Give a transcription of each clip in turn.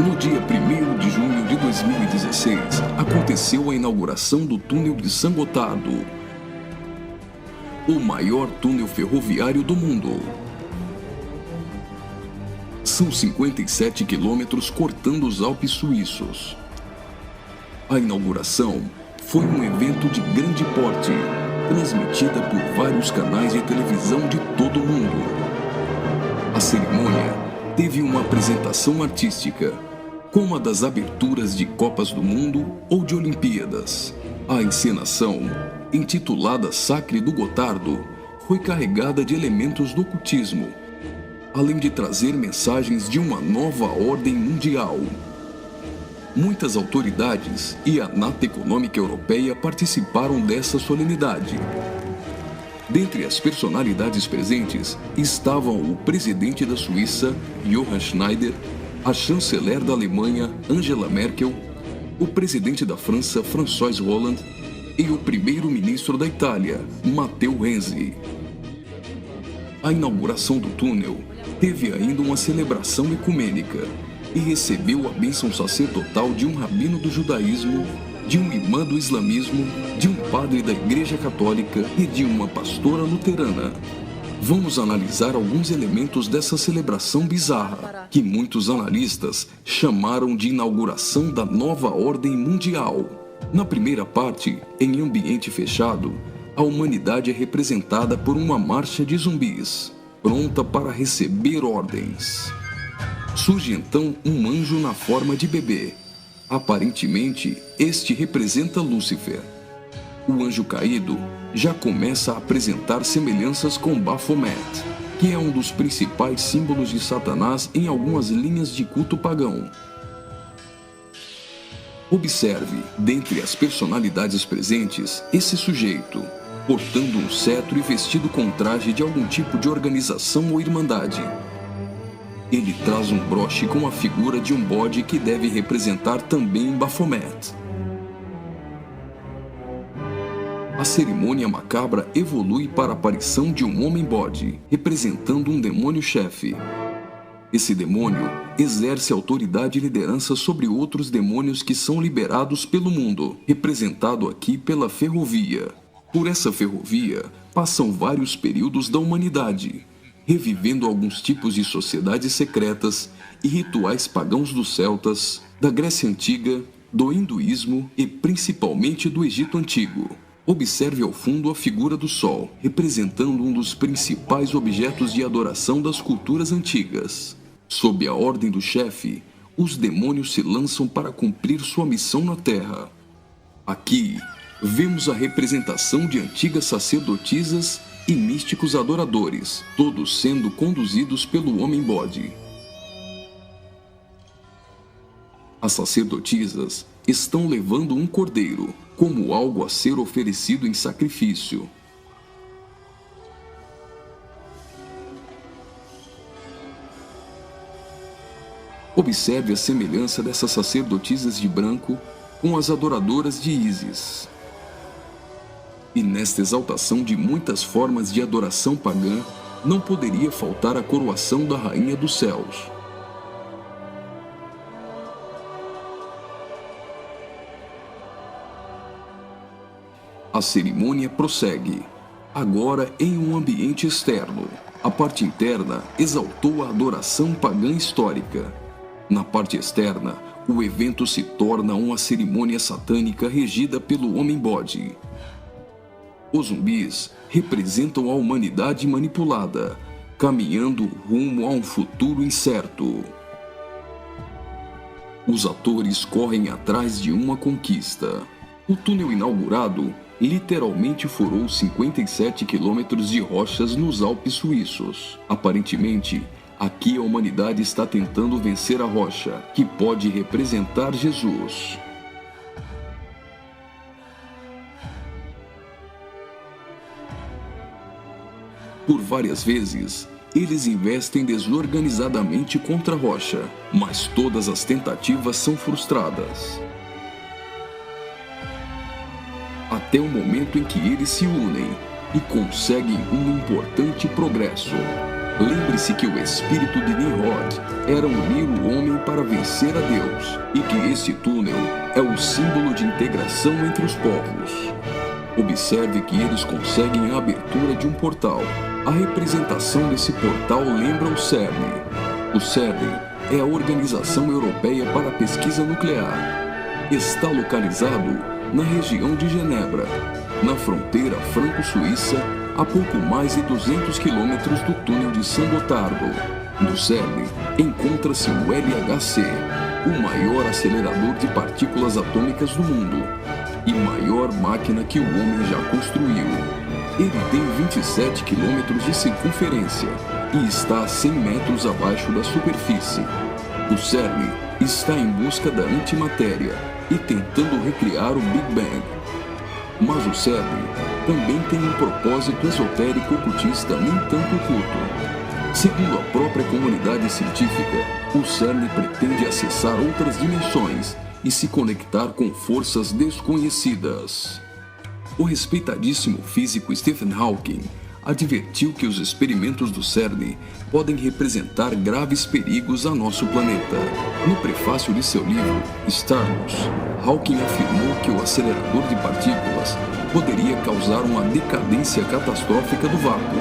No dia 1º de junho de 2016, aconteceu a inauguração do túnel de San Gotardo, o maior túnel ferroviário do mundo. São 57 quilômetros cortando os Alpes suíços. A inauguração foi um evento de grande porte, transmitida por vários canais de televisão de todo o mundo. A cerimônia teve uma apresentação artística, como a das aberturas de Copas do Mundo ou de Olimpíadas. A encenação, intitulada Sacre do Gotardo, foi carregada de elementos do ocultismo, além de trazer mensagens de uma nova ordem mundial. Muitas autoridades e a Nata Econômica Europeia participaram dessa solenidade. Dentre as personalidades presentes estavam o presidente da Suíça, Johann Schneider, a chanceler da Alemanha, Angela Merkel, o presidente da França, François Hollande, e o primeiro-ministro da Itália, Matteo Renzi. A inauguração do túnel teve ainda uma celebração ecumênica e recebeu a bênção sacerdotal de um rabino do judaísmo, de um imã do islamismo, de um padre da Igreja Católica e de uma pastora luterana. Vamos analisar alguns elementos dessa celebração bizarra, que muitos analistas chamaram de inauguração da nova ordem mundial. Na primeira parte, em ambiente fechado, a humanidade é representada por uma marcha de zumbis, pronta para receber ordens. Surge então um anjo na forma de bebê. Aparentemente, este representa Lúcifer. O anjo caído já começa a apresentar semelhanças com Baphomet, que é um dos principais símbolos de Satanás em algumas linhas de culto pagão. Observe, dentre as personalidades presentes, esse sujeito, portando um cetro e vestido com traje de algum tipo de organização ou irmandade. Ele traz um broche com a figura de um bode que deve representar também Baphomet. A cerimônia macabra evolui para a aparição de um homem-bode, representando um demônio-chefe. Esse demônio exerce autoridade e liderança sobre outros demônios que são liberados pelo mundo, representado aqui pela ferrovia. Por essa ferrovia, passam vários períodos da humanidade, revivendo alguns tipos de sociedades secretas e rituais pagãos dos celtas, da Grécia Antiga, do hinduísmo e principalmente do Egito Antigo. Observe ao fundo a figura do Sol, representando um dos principais objetos de adoração das culturas antigas. Sob a ordem do chefe, os demônios se lançam para cumprir sua missão na Terra. Aqui, vemos a representação de antigas sacerdotisas e místicos adoradores, todos sendo conduzidos pelo homem-bode. As sacerdotisas estão levando um cordeiro, como algo a ser oferecido em sacrifício. Observe a semelhança dessas sacerdotisas de branco com as adoradoras de Ísis. E nesta exaltação de muitas formas de adoração pagã, não poderia faltar a coroação da Rainha dos Céus. A cerimônia prossegue, agora em um ambiente externo. A parte interna exaltou a adoração pagã histórica. Na parte externa, o evento se torna uma cerimônia satânica regida pelo homem-bode. Os zumbis representam a humanidade manipulada, caminhando rumo a um futuro incerto. Os atores correm atrás de uma conquista. O túnel inaugurado literalmente furou 57 quilômetros de rochas nos Alpes suíços. Aparentemente, aqui a humanidade está tentando vencer a rocha, que pode representar Jesus. Por várias vezes, eles investem desorganizadamente contra a rocha, mas todas as tentativas são frustradas. Até o momento em que eles se unem e conseguem um importante progresso. Lembre-se que o espírito de Nimrod era unir o homem para vencer a Deus, e que este túnel é o símbolo de integração entre os povos. Observe que eles conseguem a abertura de um portal. A representação desse portal lembra o CERN. O CERN é a Organização Europeia para a Pesquisa Nuclear. Está localizado na região de Genebra, na fronteira franco-suíça, a pouco mais de 200 quilômetros do túnel de Saint-Gotardo. No CERN encontra-se o LHC, o maior acelerador de partículas atômicas do mundo e maior máquina que o homem já construiu. Ele tem 27 quilômetros de circunferência e está a 100 metros abaixo da superfície. O CERN está em busca da antimatéria e tentando recriar o Big Bang. Mas o CERN também tem um propósito esotérico ocultista nem tanto oculto. Segundo a própria comunidade científica, o CERN pretende acessar outras dimensões e se conectar com forças desconhecidas. O respeitadíssimo físico Stephen Hawking advertiu que os experimentos do CERN podem representar graves perigos a nosso planeta. No prefácio de seu livro, Stardust, Hawking afirmou que o acelerador de partículas poderia causar uma decadência catastrófica do vácuo,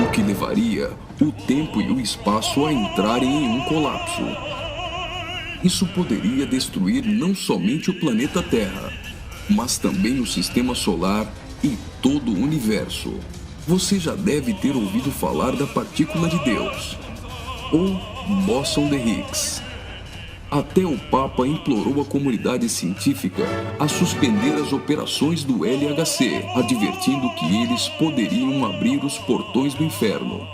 o que levaria o tempo e o espaço a entrarem em um colapso. Isso poderia destruir não somente o planeta Terra, mas também o sistema solar e todo o universo. Você já deve ter ouvido falar da partícula de Deus, ou bóson de Higgs. Até o Papa implorou a comunidade científica a suspender as operações do LHC, advertindo que eles poderiam abrir os portões do inferno.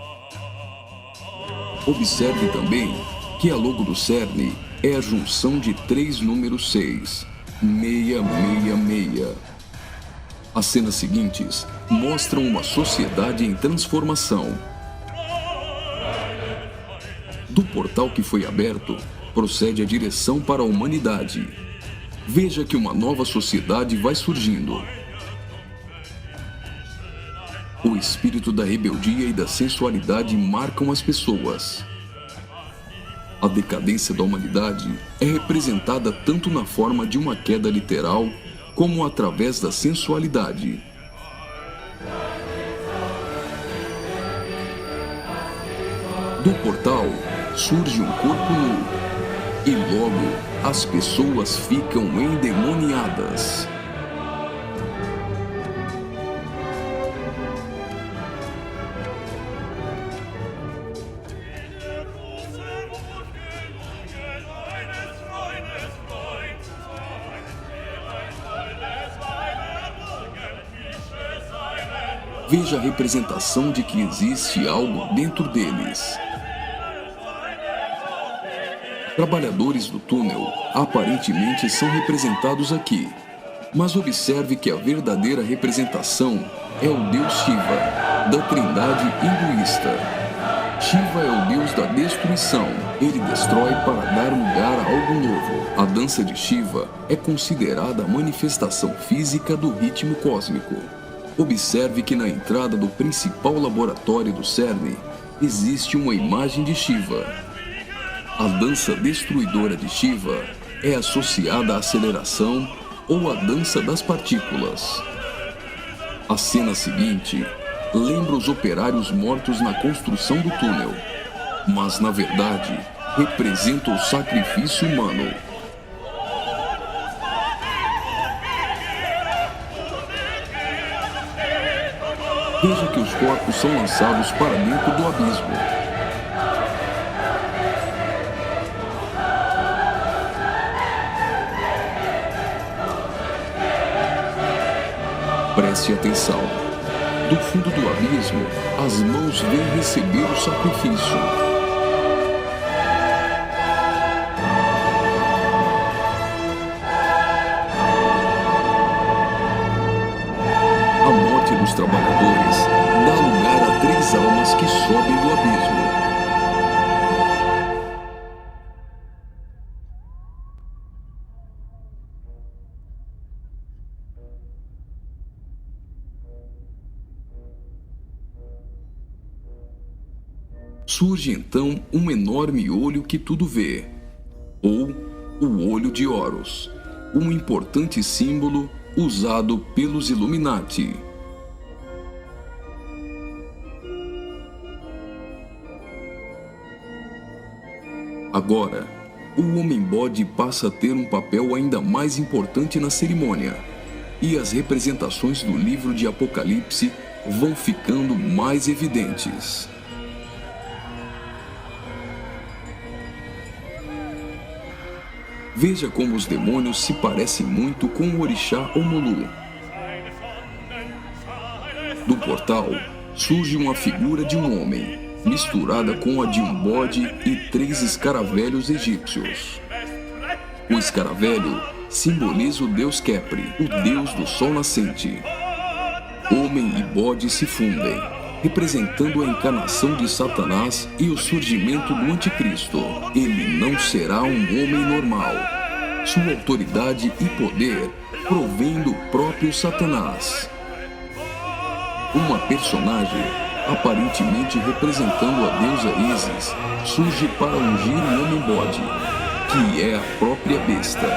Observe também que a logo do CERN é a junção de 3 números 6, 666. As cenas seguintes mostram uma sociedade em transformação. Do portal que foi aberto, procede a direção para a humanidade. Veja que uma nova sociedade vai surgindo. O espírito da rebeldia e da sensualidade marcam as pessoas. A decadência da humanidade é representada tanto na forma de uma queda literal, como através da sensualidade. Do portal surge um corpo nu, e logo as pessoas ficam endemoniadas. Veja a representação de que existe algo dentro deles. Trabalhadores do túnel aparentemente são representados aqui, mas observe que a verdadeira representação é o deus Shiva, da trindade hinduísta. Shiva é o deus da destruição. Ele destrói para dar lugar a algo novo. A dança de Shiva é considerada a manifestação física do ritmo cósmico. Observe que na entrada do principal laboratório do CERN existe uma imagem de Shiva. A dança destruidora de Shiva é associada à aceleração ou à dança das partículas. A cena seguinte lembra os operários mortos na construção do túnel, mas na verdade representa o sacrifício humano. Veja que os corpos são lançados para dentro do abismo. Preste atenção. Do fundo do abismo, as mãos vêm receber o sacrifício. A morte dos trabalhadores dá lugar a 3 almas que sobem do abismo. surge então um enorme olho que tudo vê, ou o Olho de Horus, um importante símbolo usado pelos Illuminati. Agora, o Homem-Bode passa a ter um papel ainda mais importante na cerimônia, e as representações do livro de Apocalipse vão ficando mais evidentes. Veja como os demônios se parecem muito com o orixá Omulu. Do portal surge uma figura de um homem, misturada com a de um bode e 3 escaravelhos egípcios. O escaravelho simboliza o deus Khepri, o deus do sol nascente. Homem e bode se fundem, representando a encarnação de Satanás e o surgimento do anticristo. Ele não será um homem normal. Sua autoridade e poder provém do próprio Satanás. Uma personagem, aparentemente representando a deusa Ísis, surge para ungir o Homem-Bode, que é a própria besta.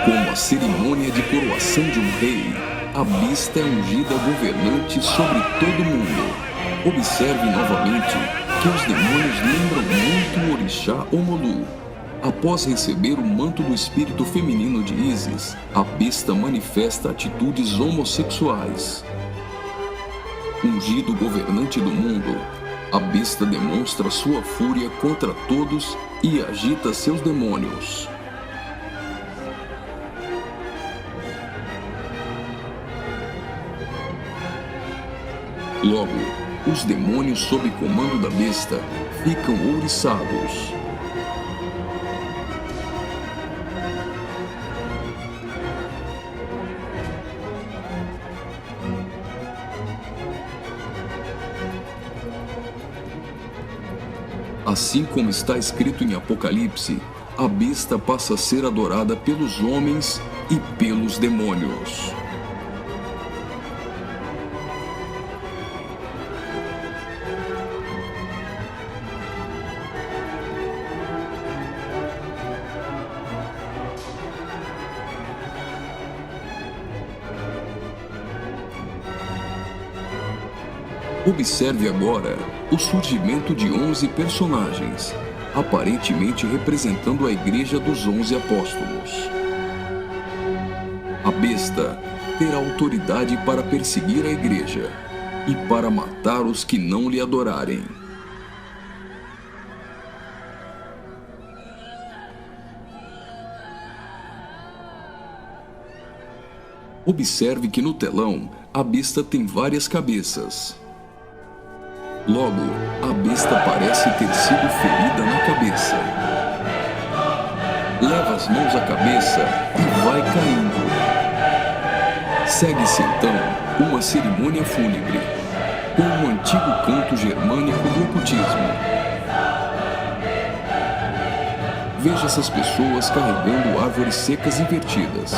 Como a cerimônia de coroação de um rei, a besta é ungida governante sobre todo mundo. Observe novamente que os demônios lembram muito o orixá Omulu. Após receber o manto do espírito feminino de Ísis, a besta manifesta atitudes homossexuais. Ungido governante do mundo, a besta demonstra sua fúria contra todos e agita seus demônios. Logo, os demônios sob comando da besta ficam ouriçados. Assim como está escrito em Apocalipse, a besta passa a ser adorada pelos homens e pelos demônios. Observe agora o surgimento de 11 personagens, aparentemente representando a Igreja dos 11 Apóstolos. A besta terá autoridade para perseguir a Igreja e para matar os que não lhe adorarem. Observe que no telão a besta tem várias cabeças. Logo, a besta parece ter sido ferida na cabeça. Leva as mãos à cabeça e vai caindo. Segue-se então uma cerimônia fúnebre, com um antigo canto germânico do ocultismo. Veja essas pessoas carregando árvores secas invertidas.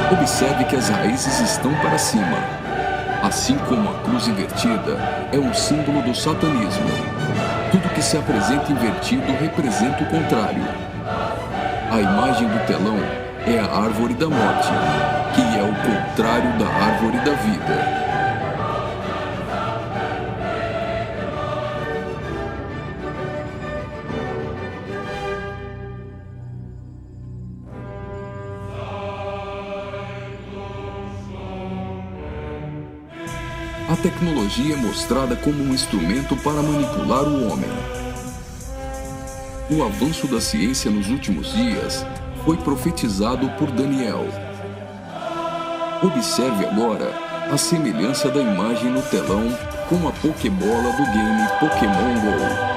Observe que as raízes estão para cima. Assim como a cruz invertida é um símbolo do satanismo. Tudo que se apresenta invertido representa o contrário. A imagem do telão é a árvore da morte, que é o contrário da árvore da vida. A tecnologia é mostrada como um instrumento para manipular o homem. O avanço da ciência nos últimos dias foi profetizado por Daniel. Observe agora a semelhança da imagem no telão com a Pokébola do game Pokémon GO.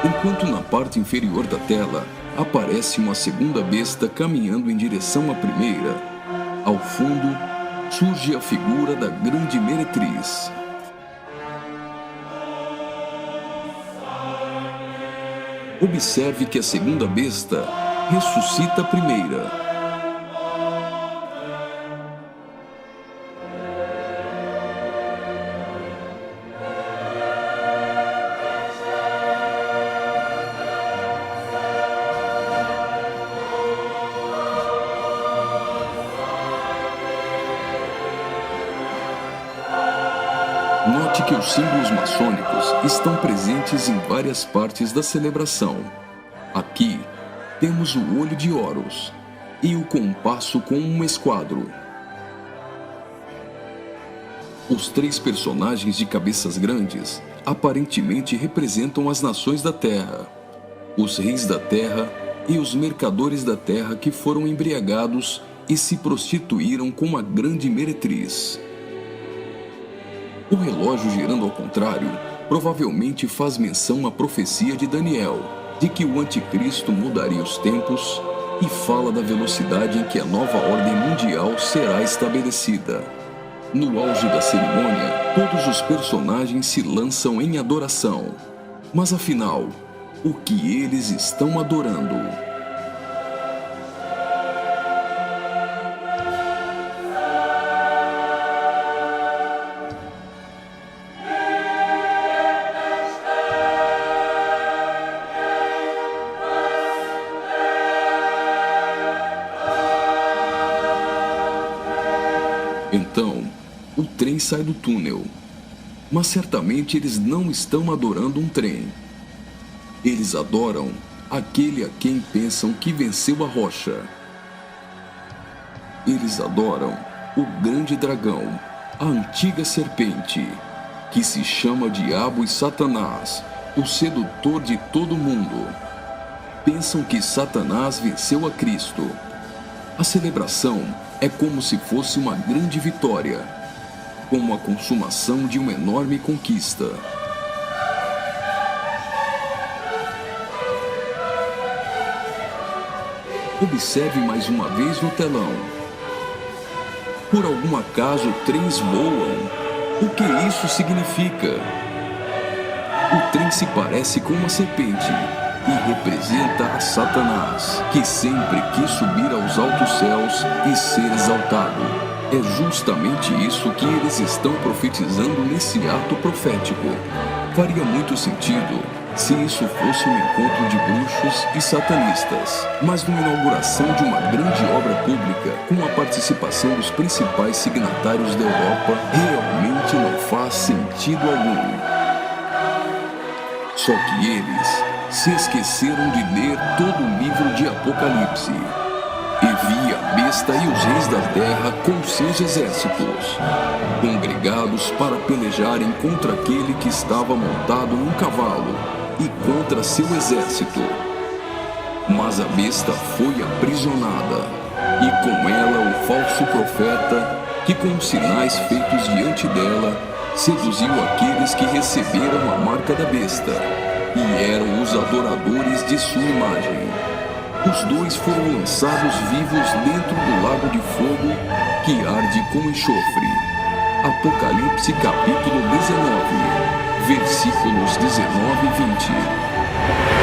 Enquanto na parte inferior da tela aparece uma segunda besta caminhando em direção à primeira, ao fundo surge a figura da grande meretriz. Observe que a segunda besta ressuscita a primeira. Note que os símbolos maçônicos estão presentes em várias partes da celebração. Aqui, temos o olho de Horus e o compasso com um esquadro. Os três personagens de cabeças grandes aparentemente representam as nações da Terra, os reis da Terra e os mercadores da Terra que foram embriagados e se prostituíram com a grande meretriz. O relógio girando ao contrário provavelmente faz menção à profecia de Daniel, de que o anticristo mudaria os tempos e fala da velocidade em que a nova ordem mundial será estabelecida. No auge da cerimônia, todos os personagens se lançam em adoração. Mas afinal, o que eles estão adorando? Então, o trem sai do túnel. Mas certamente eles não estão adorando um trem. Eles adoram aquele a quem pensam que venceu a rocha. Eles adoram o grande dragão, a antiga serpente, que se chama Diabo e Satanás, o sedutor de todo mundo. Pensam que Satanás venceu a Cristo. A celebração é como se fosse uma grande vitória, como a consumação de uma enorme conquista. Observe mais uma vez no telão. Por algum acaso trens voam? O que isso significa? O trem se parece com uma serpente e representa a Satanás, que sempre quis subir aos altos céus e ser exaltado. É justamente isso que eles estão profetizando nesse ato profético. Faria muito sentido se isso fosse um encontro de bruxos e satanistas, mas numa inauguração de uma grande obra pública, com a participação dos principais signatários da Europa, realmente não faz sentido algum. Só que eles se esqueceram de ler todo o livro de Apocalipse. E vi a besta e os reis da terra com seus exércitos, congregados para pelejarem contra aquele que estava montado num cavalo e contra seu exército. Mas a besta foi aprisionada, e com ela o falso profeta, que com sinais feitos diante dela, seduziu aqueles que receberam a marca da besta e eram os adoradores de sua imagem. Os dois foram lançados vivos dentro do lago de fogo que arde com enxofre. Apocalipse capítulo 19, versículos 19 e 20.